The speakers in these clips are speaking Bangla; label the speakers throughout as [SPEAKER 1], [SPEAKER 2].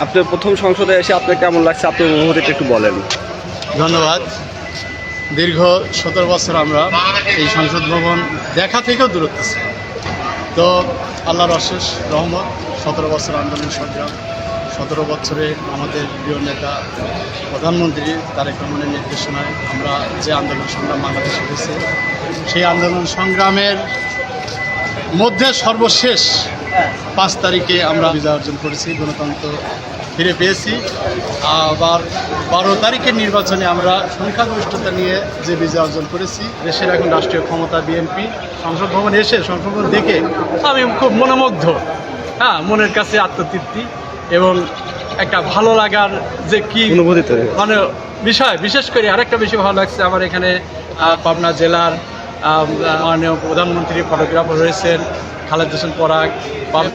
[SPEAKER 1] আপনি প্রথম সংসদে এসে আপনার কেমন লাগছে, আপনার অনুভূতিটা একটু বলেন।
[SPEAKER 2] ধন্যবাদ। দীর্ঘ 17 বছর আমরা এই সংসদ ভবন দেখা থেকেও দূরত্ব ছিল। তো আল্লাহর অশেষ রহমত, 17 বছর আন্দোলন সংগ্রাম, 17 বছরে আমাদের প্রিয় নেতা প্রধানমন্ত্রী তারেক রহমানের নির্দেশনায় আমরা যে আন্দোলন সংগ্রাম বাংলাদেশে হয়েছে, সেই আন্দোলন সংগ্রামের মধ্যে সর্বশেষ 5 তারিখে আমরা বিজয় অর্জন করেছি, গণতন্ত্র ফিরে পেয়েছি। আবার 12 তারিখের নির্বাচনে আমরা সংখ্যাগরিষ্ঠতা নিয়ে যে বিজয় অর্জন করেছি। দেশের এখন রাষ্ট্রীয় ক্ষমতা বিএনপি। সংসদ ভবন এসে সংসদ ভবন দেখে আমি খুব মনোমুগ্ধ, মনের কাছে আত্মতৃপ্তি এবং একটা ভালো লাগার যে কি
[SPEAKER 1] অনুভূতি
[SPEAKER 2] মানে বিষয়। বিশেষ করে আরেকটা বিষয় ভালো লাগছে, আমার এখানে পাবনা জেলার মাননীয় প্রধানমন্ত্রী ফটোগ্রাফার রয়েছেন খালেদ হোসেন পরাগ,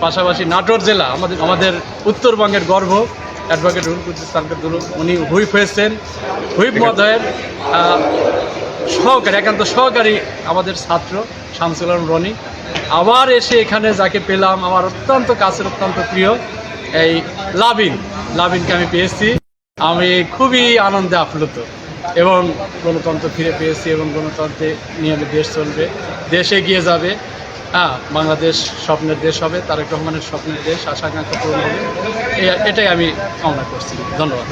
[SPEAKER 2] পাশাপাশি নাটোর জেলা আমাদের উত্তরবঙ্গের গর্ব অ্যাডভোকেট উনি হুইপ হয়েছেন, হুইপ মহোদয়ের সহকারী, একান্ত সহকারী আমাদের ছাত্র শামসুল আলম রনি। আবার এসে এখানে যাকে পেলাম, আমার অত্যন্ত কাছের অত্যন্ত প্রিয় এই লাবিনকে আমি পেয়েছি। আমি খুবই আনন্দে আপ্লুত এবং গণতন্ত্র ফিরে পেয়েছি এবং গণতন্ত্রে নিয়ে দেশ চলবে, দেশ এগিয়ে যাবে। বাংলাদেশ স্বপ্নের দেশ হবে, তারেক রহমানের স্বপ্নের দেশ, আশা আকাঙ্ক্ষা পূরণ হবে, এটাই আমি কামনা করছি। ধন্যবাদ।